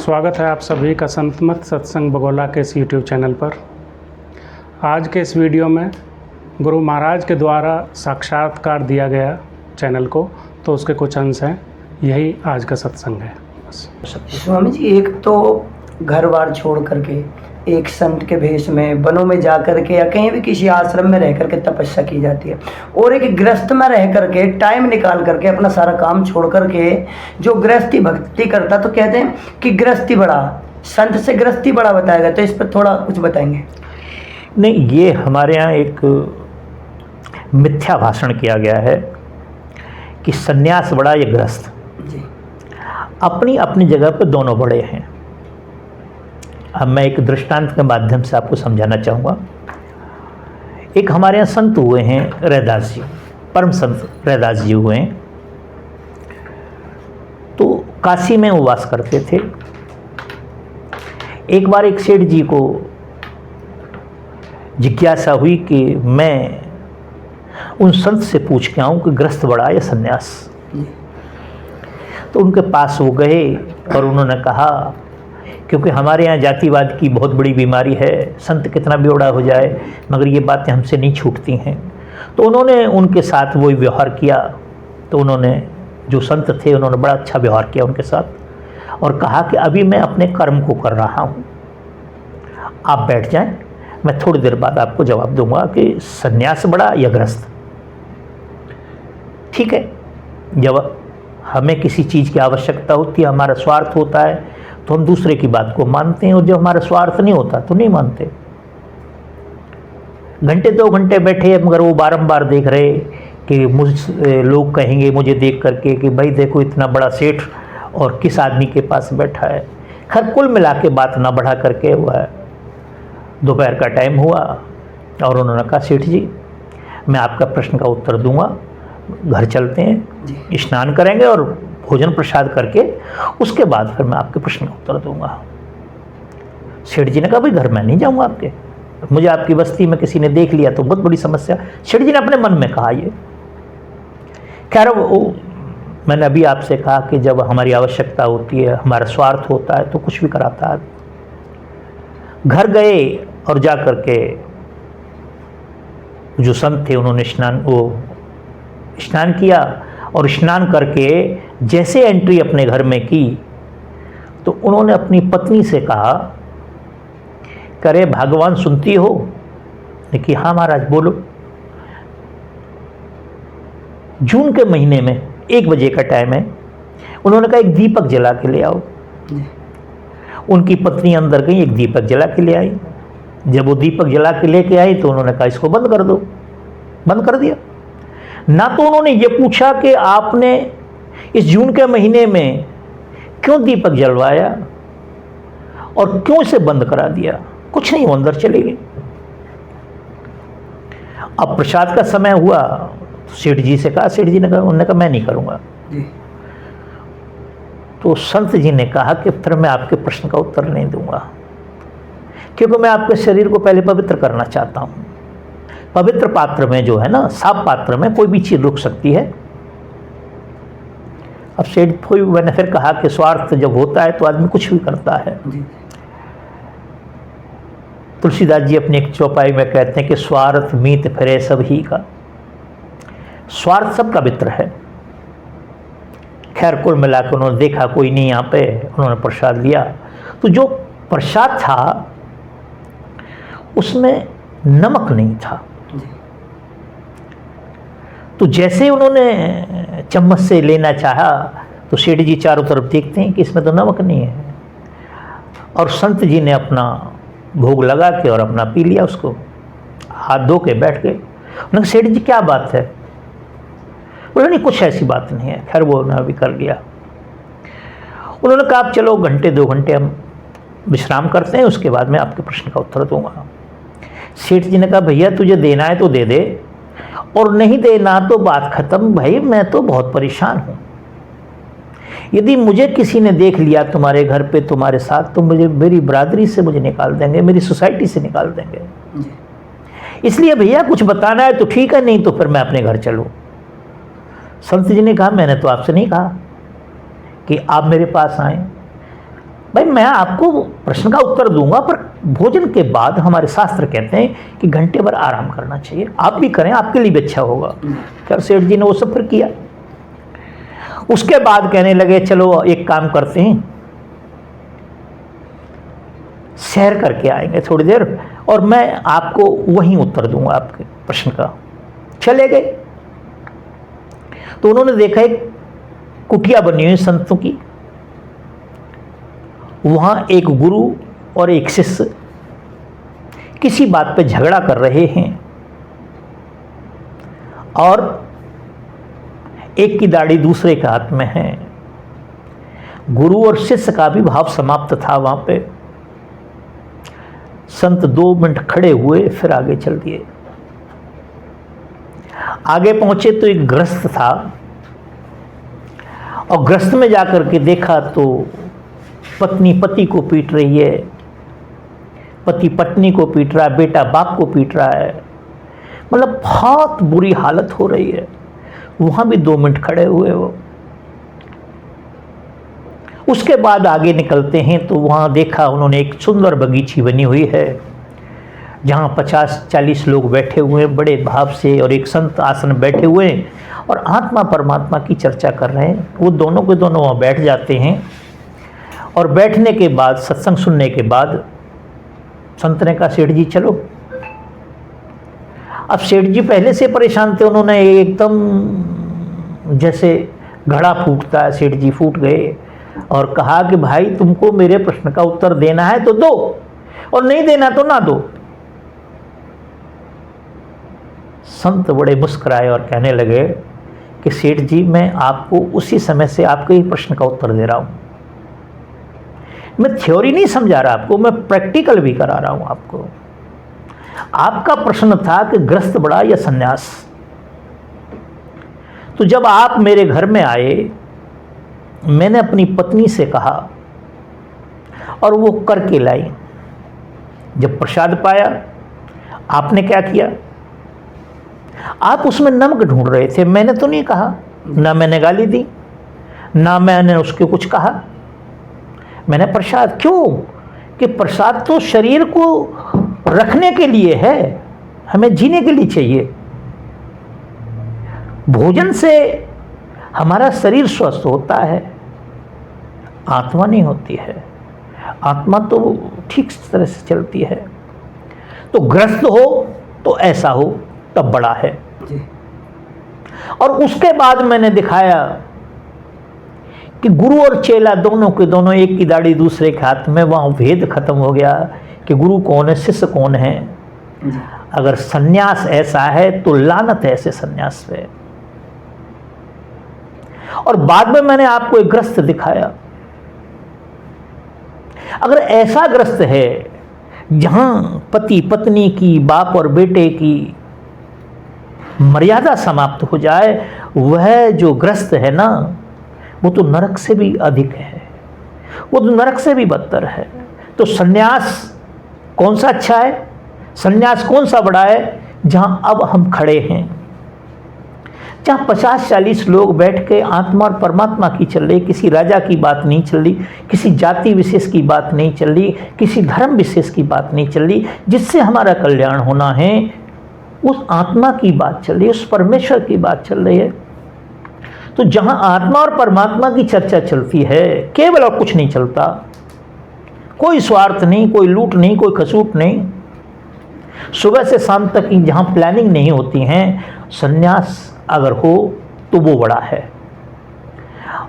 स्वागत है आप सभी का संतमत सत्संग बगोला के इस यूट्यूब चैनल पर। आज के इस वीडियो में गुरु महाराज के द्वारा साक्षात्कार दिया गया चैनल को, तो उसके कुछ अंश हैं। यही आज का सत्संग है। स्वामी जी, एक तो घर बार छोड़ करके एक संत के भेष में वनों में जा करके या कहीं भी किसी आश्रम में रह करके तपस्या की जाती है, और एक गृहस्थ में रह करके टाइम निकाल करके अपना सारा काम छोड़ करके जो गृहस्थी भक्ति करता, तो कहते हैं कि गृहस्थी बड़ा, संत से गृहस्थी बड़ा बताया गया। तो इस पर थोड़ा कुछ बताएंगे? नहीं, ये हमारे यहाँ एक मिथ्या भाषण किया गया है कि सन्यास बड़ा या गृहस्थ। अपनी अपनी जगह पर दोनों बड़े हैं। अब मैं एक दृष्टांत के माध्यम से आपको समझाना चाहूँगा। एक हमारे यहाँ संत हुए हैं रैदास जी, परम संत रैदास जी हुए हैं। तो काशी में वो वास करते थे। एक बार एक सेठ जी को जिज्ञासा हुई कि मैं उन संत से पूछ के आऊँ कि गृहस्थ बड़ा या सन्यास। तो उनके पास वो गए और उन्होंने कहा, क्योंकि हमारे यहाँ जातिवाद की बहुत बड़ी बीमारी है, संत कितना भी बड़ा हो जाए मगर ये बातें हमसे नहीं छूटती हैं। तो उन्होंने उनके साथ वही व्यवहार किया। तो उन्होंने, जो संत थे, उन्होंने बड़ा अच्छा व्यवहार किया उनके साथ और कहा कि अभी मैं अपने कर्म को कर रहा हूँ, आप बैठ जाएं, मैं थोड़ी देर बाद आपको जवाब दूंगा कि सन्यास बड़ा या गृहस्थ। ठीक है, जब हमें किसी चीज़ की आवश्यकता होती है, हमारा स्वार्थ होता है, तो हम दूसरे की बात को मानते हैं, और जब हमारा स्वार्थ नहीं होता तो नहीं मानते। घंटे 2 घंटे बैठे मगर वो बारंबार देख रहे कि लोग कहेंगे मुझे देख करके कि भाई देखो इतना बड़ा सेठ और किस आदमी के पास बैठा है। खैर, कुल मिला के बात ना बढ़ा करके हुआ, दोपहर का टाइम हुआ और उन्होंने कहा, सेठ जी मैं आपका प्रश्न का उत्तर दूंगा, घर चलते हैं, स्नान करेंगे और भोजन प्रसाद करके उसके बाद फिर मैं आपके प्रश्न का उत्तर दूंगा। सेठ जी ने कहा, भाई घर में नहीं जाऊंगा आपके, मुझे आपकी बस्ती में किसी ने देख लिया तो बहुत बड़ी समस्या। सेठ जी ने अपने मन में कहा ये। खैर, वो मैंने अभी आपसे कहा कि जब हमारी आवश्यकता होती है, हमारा स्वार्थ होता है, तो कुछ भी कराता है। घर गए और जा करके जो संत थे उन्होंने स्नान किया और स्नान करके जैसे एंट्री अपने घर में की तो उन्होंने अपनी पत्नी से कहा, करे भगवान सुनती हो? ने कि हाँ महाराज बोलो। जून के महीने में 1 बजे का टाइम है। उन्होंने कहा, एक दीपक जला के ले आओ। उनकी पत्नी अंदर गई, एक दीपक जला के ले आई। जब वो दीपक जला के लेके आई तो उन्होंने कहा, इसको बंद कर दो। बंद कर दिया। ना तो उन्होंने ये पूछा कि आपने इस जून के महीने में क्यों दीपक जलवाया और क्यों इसे बंद करा दिया, कुछ नहीं, वो अंदर चले गए। अब प्रसाद का समय हुआ तो सेठ जी से कहा, सेठ जी ने कहा, उन्होंने कहा मैं नहीं करूंगा। तो संत जी ने कहा कि फिर मैं आपके प्रश्न का उत्तर नहीं दूंगा, क्योंकि मैं आपके शरीर को पहले पवित्र करना चाहता हूं। पवित्र पात्र में जो है ना, साफ पात्र में कोई भी चीज रुक सकती है। अब सेठ, मैंने फिर कहा कि स्वार्थ जब होता है तो आदमी कुछ भी करता है। तुलसीदास जी अपनी एक चौपाई में कहते हैं कि स्वार्थ मीत फिरे सब ही का। स्वार्थ सब पवित्र है। खैर, कुल मिलाकर उन्होंने देखा कोई नहीं यहाँ पे, उन्होंने प्रसाद लिया। तो जो प्रसाद था उसमें नमक नहीं था। तो जैसे उन्होंने चम्मच से लेना चाहा तो सेठ जी चारों तरफ देखते हैं कि इसमें तो नमक नहीं है, और संत जी ने अपना भोग लगा के और अपना पी लिया, उसको हाथ धो के बैठ गए। उन्होंने कहा, सेठ जी क्या बात है? बोले, नहीं कुछ ऐसी बात नहीं है। खैर, वो उन्होंने भी कर लिया। उन्होंने कहा, आप चलो घंटे 2 घंटे हम विश्राम करते हैं, उसके बाद मैं आपके प्रश्न का उत्तर दूंगा। सेठ जी ने कहा, भैया तुझे देना है तो दे दे, और नहीं देना तो बात खत्म। भाई मैं तो बहुत परेशान हूं। यदि मुझे किसी ने देख लिया तुम्हारे घर पे तुम्हारे साथ, तो मुझे, मेरी बरादरी से मुझे निकाल देंगे, मेरी सोसाइटी से निकाल देंगे। इसलिए भैया कुछ बताना है तो ठीक है, नहीं तो फिर मैं अपने घर चलूं। संत जी ने कहा, मैंने तो आपसे नहीं कहा कि आप मेरे पास आए। भाई मैं आपको प्रश्न का उत्तर दूंगा, पर भोजन के बाद हमारे शास्त्र कहते हैं कि घंटे भर आराम करना चाहिए, आप भी करें, आपके लिए भी अच्छा होगा। खैर सेठ जी ने वो सब फिर किया। उसके बाद कहने लगे चलो एक काम करते हैं, सैर करके आएंगे थोड़ी देर और मैं आपको वहीं उत्तर दूंगा आपके प्रश्न का। चले गए तो उन्होंने देखा एक कुटिया बनी हुई संतों की, वहां एक गुरु और एक शिष्य किसी बात पे झगड़ा कर रहे हैं और एक की दाढ़ी दूसरे के हाथ में है। गुरु और शिष्य का भी भाव समाप्त था वहां पे। संत 2 मिनट खड़े हुए, फिर आगे चल दिए। आगे पहुंचे तो एक गृहस्थ था और गृहस्थ में जाकर के देखा तो पत्नी पति को पीट रही है, पति पत्नी को पीट रहा है, बेटा बाप को पीट रहा है, मतलब बहुत बुरी हालत हो रही है। वहां भी 2 मिनट खड़े हुए वो। उसके बाद आगे निकलते हैं तो वहां देखा उन्होंने एक सुंदर बगीची बनी हुई है जहां 50-40 लोग बैठे हुए हैं बड़े भाव से, और एक संत आसन बैठे हुए हैं और आत्मा परमात्मा की चर्चा कर रहे हैं। वो दोनों के दोनों वहां बैठ जाते हैं और बैठने के बाद, सत्संग सुनने के बाद संत ने कहा सेठ जी चलो। अब सेठ जी पहले से परेशान थे, उन्होंने एकदम जैसे घड़ा फूटता है, सेठ जी फूट गए और कहा कि भाई तुमको मेरे प्रश्न का उत्तर देना है तो दो और नहीं देना तो ना दो। संत बड़े मुस्कुराए और कहने लगे कि सेठ जी मैं आपको उसी समय से आपके ही प्रश्न का उत्तर दे रहा हूं। मैं थ्योरी नहीं समझा रहा आपको, मैं प्रैक्टिकल भी करा रहा हूं आपको। आपका प्रश्न था कि गृहस्थ बड़ा या सन्यास। तो जब आप मेरे घर में आए, मैंने अपनी पत्नी से कहा और वो करके लाई। जब प्रसाद पाया, आपने क्या किया? आप उसमें नमक ढूंढ रहे थे, मैंने तो नहीं कहा, ना मैंने गाली दी, ना मैंने उसके कुछ कहा। मैंने प्रसाद, क्यों कि प्रसाद तो शरीर को रखने के लिए है, हमें जीने के लिए चाहिए। भोजन से हमारा शरीर स्वस्थ होता है, आत्मा नहीं होती है। आत्मा तो ठीक तरह से चलती है। तो ग्रस्त हो तो ऐसा हो, तब बड़ा है जी। और उसके बाद मैंने दिखाया कि गुरु और चेला दोनों के दोनों, एक की दाढ़ी दूसरे के हाथ में, वहां भेद खत्म हो गया कि गुरु कौन है, शिष्य कौन है। अगर सन्यास ऐसा है तो लानत है ऐसे सन्यास पे। और बाद में मैंने आपको एक ग्रस्त दिखाया। अगर ऐसा ग्रस्त है जहां पति पत्नी की, बाप और बेटे की मर्यादा समाप्त हो जाए, वह जो ग्रस्त है ना, वो तो नरक से भी अधिक है, वो तो नरक से भी बदतर है। तो सन्यास कौन सा अच्छा है, सन्यास कौन सा बड़ा है? जहां अब हम खड़े हैं, जहां 50-40 लोग बैठ के आत्मा और परमात्मा की चल रही, किसी राजा की बात नहीं चल रही, किसी जाति विशेष की बात नहीं चल रही, किसी धर्म विशेष की बात नहीं चल रही। जिससे हमारा कल्याण होना है उस आत्मा की बात चल रही है, उस परमेश्वर की बात चल रही है। तो जहां आत्मा और परमात्मा की चर्चा चलती है, केवल और कुछ नहीं चलता, कोई स्वार्थ नहीं, कोई लूट नहीं, कोई खसूट नहीं, सुबह से शाम तक की जहां प्लानिंग नहीं होती है, सन्यास अगर हो तो वो बड़ा है।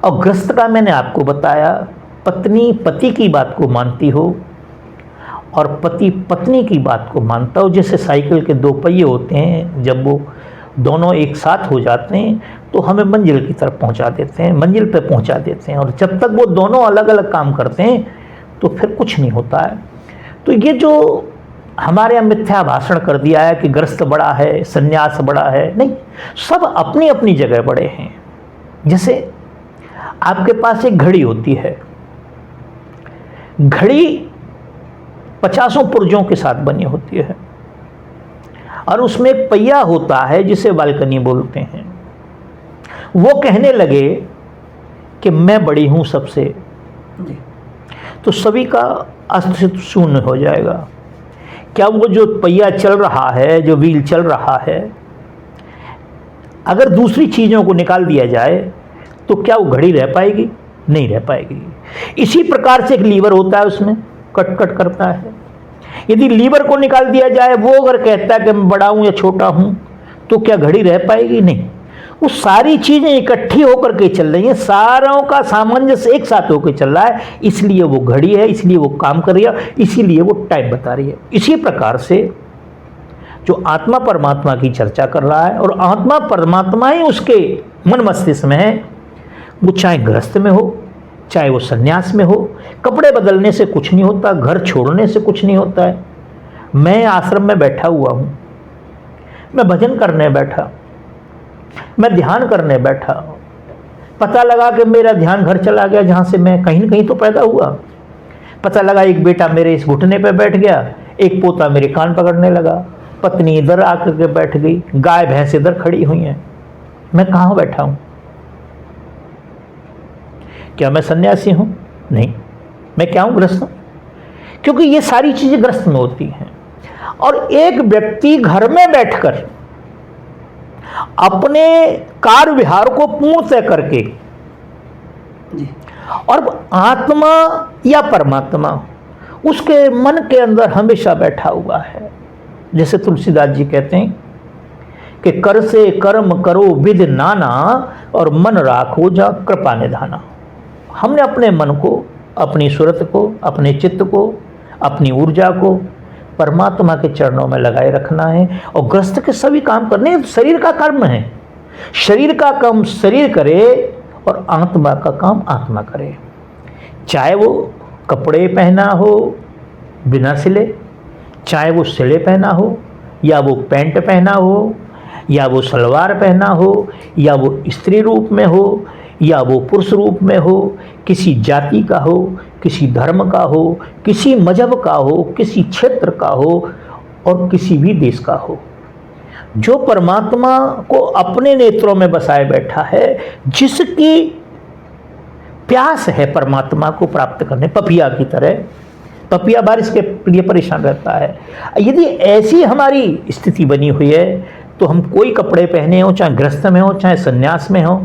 और ग्रस्त का मैंने आपको बताया, पत्नी पति की बात को मानती हो और पति पत्नी की बात को मानता हो। जैसे साइकिल के 2 पहिए होते हैं, जब वो दोनों एक साथ हो जाते हैं तो हमें मंजिल की तरफ पहुंचा देते हैं, मंजिल पे पहुंचा देते हैं। और जब तक वो दोनों अलग अलग काम करते हैं तो फिर कुछ नहीं होता है। तो ये जो हमारे यहाँ मिथ्या भाषण कर दिया है कि ग्रस्त बड़ा है, सन्यास बड़ा है, नहीं, सब अपनी अपनी जगह बड़े हैं। जैसे आपके पास एक घड़ी होती है, घड़ी 50 पुर्जों के साथ बनी होती है और उसमें एक पहिया होता है जिसे बालकनी बोलते हैं। वो कहने लगे कि मैं बड़ी हूं सबसे, तो सभी का अस्तित्व शून्य हो जाएगा। क्या वो जो पहिया चल रहा है, जो व्हील चल रहा है, अगर दूसरी चीज़ों को निकाल दिया जाए तो क्या वो घड़ी रह पाएगी? नहीं रह पाएगी। इसी प्रकार से एक लीवर होता है, उसमें कट कट करता है। यदि लीवर को निकाल दिया जाए, वो अगर कहता है कि मैं बड़ा हूं या छोटा हूं, तो क्या घड़ी रह पाएगी? नहीं। वो सारी चीजें इकट्ठी होकर के चल रही हैं, सारों का सामंजस्य एक साथ होकर चल रहा है, इसलिए वो घड़ी है, इसलिए वो काम कर रही है, इसीलिए वो टाइम बता रही है। इसी प्रकार से जो आत्मा परमात्मा की चर्चा कर रहा है और आत्मा परमात्मा ही उसके मन मस्तिष्क में है, वो चाहे गृहस्थ में हो, चाहे वो सन्यास में हो, कपड़े बदलने से कुछ नहीं होता, घर छोड़ने से कुछ नहीं होता है। मैं आश्रम में बैठा हुआ हूँ, मैं भजन करने बैठा, मैं ध्यान करने बैठा, पता लगा कि मेरा ध्यान घर चला गया जहाँ से मैं कहीं न कहीं तो पैदा हुआ। पता लगा एक बेटा मेरे इस घुटने पे बैठ गया, एक पोता मेरे कान पकड़ने लगा, पत्नी इधर आकर के बैठ गई, गाय भैंस इधर खड़ी हुई हैं। मैं कहाँ बैठा हूँ? क्या मैं सन्यासी हूँ? नहीं। मैं क्या हूँ? गृहस्थ हूँ। क्योंकि ये सारी चीजें गृहस्थ में होती हैं। और एक व्यक्ति घर में बैठकर अपने कार्य विहार को पूर्णतः करके जी। और आत्मा या परमात्मा उसके मन के अंदर हमेशा बैठा हुआ है। जैसे तुलसीदास जी कहते हैं कि कर से कर्म करो विद नाना और मन राखो जा कृपा निधाना। हमने अपने मन को, अपनी सूरत को, अपने चित्त को, अपनी ऊर्जा को परमात्मा के चरणों में लगाए रखना है। और गृहस्थ के सभी काम करने, शरीर का कर्म है, शरीर का काम शरीर करे और आत्मा का काम आत्मा करे। चाहे वो कपड़े पहना हो बिना सिले, चाहे वो सिले पहना हो, या वो पैंट पहना हो, या वो सलवार पहना हो, या वो स्त्री रूप में हो, या वो पुरुष रूप में हो, किसी जाति का हो, किसी धर्म का हो, किसी मजहब का हो, किसी क्षेत्र का हो और किसी भी देश का हो, जो परमात्मा को अपने नेत्रों में बसाए बैठा है, जिसकी प्यास है परमात्मा को प्राप्त करने, पपिया की तरह। पपिया बारिश के लिए परेशान रहता है। यदि ऐसी हमारी स्थिति बनी हुई है तो हम कोई कपड़े पहने हो, चाहे गृहस्थ में हो चाहे सन्यास में हो,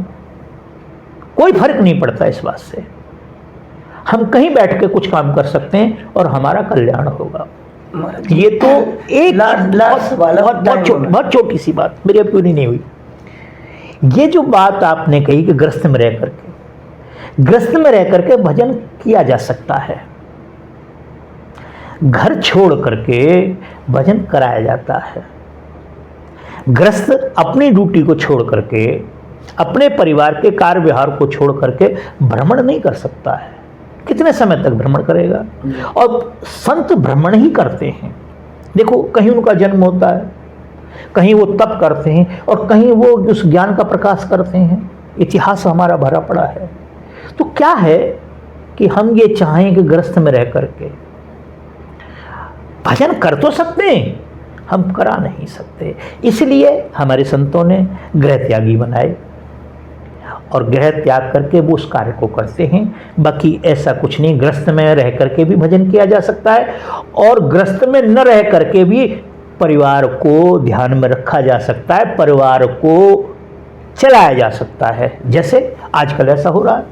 कोई फर्क नहीं पड़ता इस बात से। हम कहीं बैठ के कुछ काम कर सकते हैं और हमारा कल्याण होगा। ये तो एक बहुत छोटी सी बात, मेरी अब पूरी नहीं हुई। ये जो बात आपने कही कि गृहस्थ में रह करके भजन किया जा सकता है, घर छोड़ करके भजन कराया जाता है। गृहस्थ अपनी ड्यूटी को छोड़ करके, अपने परिवार के कार्य व्यवहार को छोड़ करके भ्रमण नहीं कर सकता है। कितने समय तक भ्रमण करेगा? और संत भ्रमण ही करते हैं। देखो, कहीं उनका जन्म होता है, कहीं वो तप करते हैं और कहीं वो उस ज्ञान का प्रकाश करते हैं। इतिहास हमारा भरा पड़ा है। तो क्या है कि हम ये चाहें कि गृहस्थ में रह करके भजन कर तो सकते हैं, हम करा नहीं सकते। इसलिए हमारे संतों ने गृह त्यागी बनाए और गृह त्याग करके वो उस कार्य को करते हैं। बाकी ऐसा कुछ नहीं, गृहस्थ में रह करके भी भजन किया जा सकता है और गृहस्थ में न रह करके भी परिवार को ध्यान में रखा जा सकता है, परिवार को चलाया जा सकता है। जैसे आजकल ऐसा हो रहा है।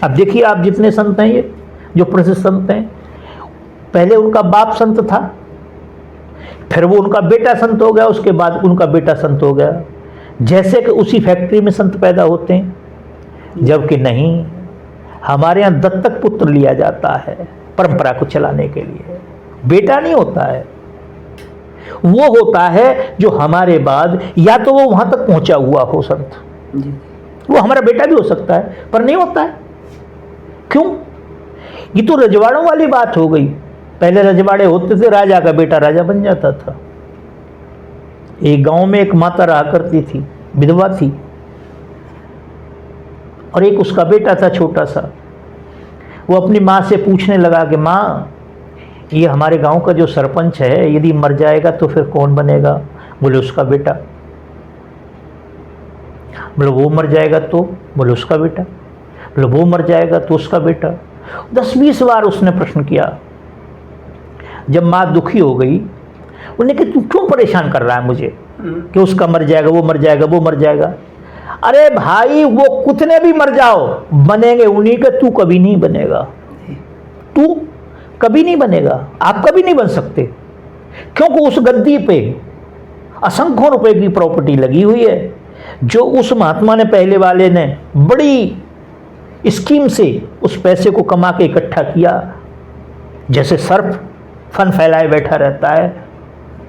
अब देखिए, आप जितने संत हैं, ये जो प्रसिद्ध संत हैं, पहले उनका बाप संत था, फिर वो उनका बेटा संत हो गया, उसके बाद उनका बेटा संत हो गया। जैसे कि उसी फैक्ट्री में संत पैदा होते हैं, जबकि नहीं, हमारे यहाँ दत्तक पुत्र लिया जाता है परंपरा को चलाने के लिए। बेटा नहीं होता है, वो होता है जो हमारे बाद या तो वो वहां तक पहुंचा हुआ हो संत, वो हमारा बेटा भी हो सकता है, पर नहीं होता है। क्यों? ये तो रजवाड़ों वाली बात हो गई। पहले रजवाड़े होते थे, राजा का बेटा राजा बन जाता था। एक गांव में एक माता रहा करती थी, विधवा थी, और एक उसका बेटा था छोटा सा। वो अपनी माँ से पूछने लगा कि माँ, ये हमारे गांव का जो सरपंच है, यदि मर जाएगा तो फिर कौन बनेगा? बोले उसका बेटा। बोले वो मर जाएगा तो? बोले उसका बेटा। बोले वो मर जाएगा तो उसका बेटा। 10-20 बार उसने प्रश्न किया। जब माँ दुखी हो गई, उन्हें कि तू क्यों परेशान कर रहा है मुझे कि उसका मर जाएगा, वो मर जाएगा, वो मर जाएगा। अरे भाई, वो कितने भी मर जाओ, बनेंगे उन्हीं के, तू कभी नहीं बनेगा, तू कभी नहीं बनेगा, आप कभी नहीं बन सकते, क्योंकि उस गद्दी पे असंख्यों रुपए की प्रॉपर्टी लगी हुई है, जो उस महात्मा ने, पहले वाले ने बड़ी स्कीम से उस पैसे को कमा के इकट्ठा किया। जैसे सर्प फन फैलाए बैठा रहता है,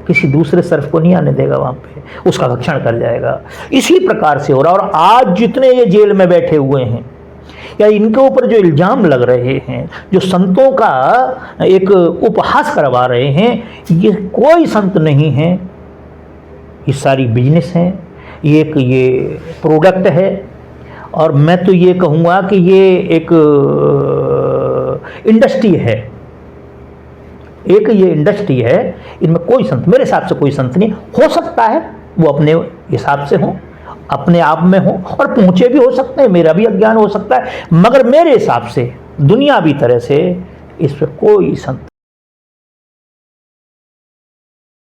किसी दूसरे सर्फ को नहीं आने देगा वहाँ पे, उसका भक्षण कर जाएगा। इसी प्रकार से हो रहा। और आज जितने ये जेल में बैठे हुए हैं या इनके ऊपर जो इल्ज़ाम लग रहे हैं, जो संतों का एक उपहास करवा रहे हैं, ये कोई संत नहीं है, ये सारी बिजनेस है, ये प्रोडक्ट है। और मैं तो ये कहूँगा कि ये एक इंडस्ट्री है, एक ये इंडस्ट्री है। इनमें कोई संत, मेरे हिसाब से कोई संत नहीं। हो सकता है वो अपने हिसाब से हो, अपने आप में हो, और पहुंचे भी हो सकते हैं, मेरा भी अज्ञान हो सकता है, मगर मेरे हिसाब से दुनियावी तरह से इस पर कोई संत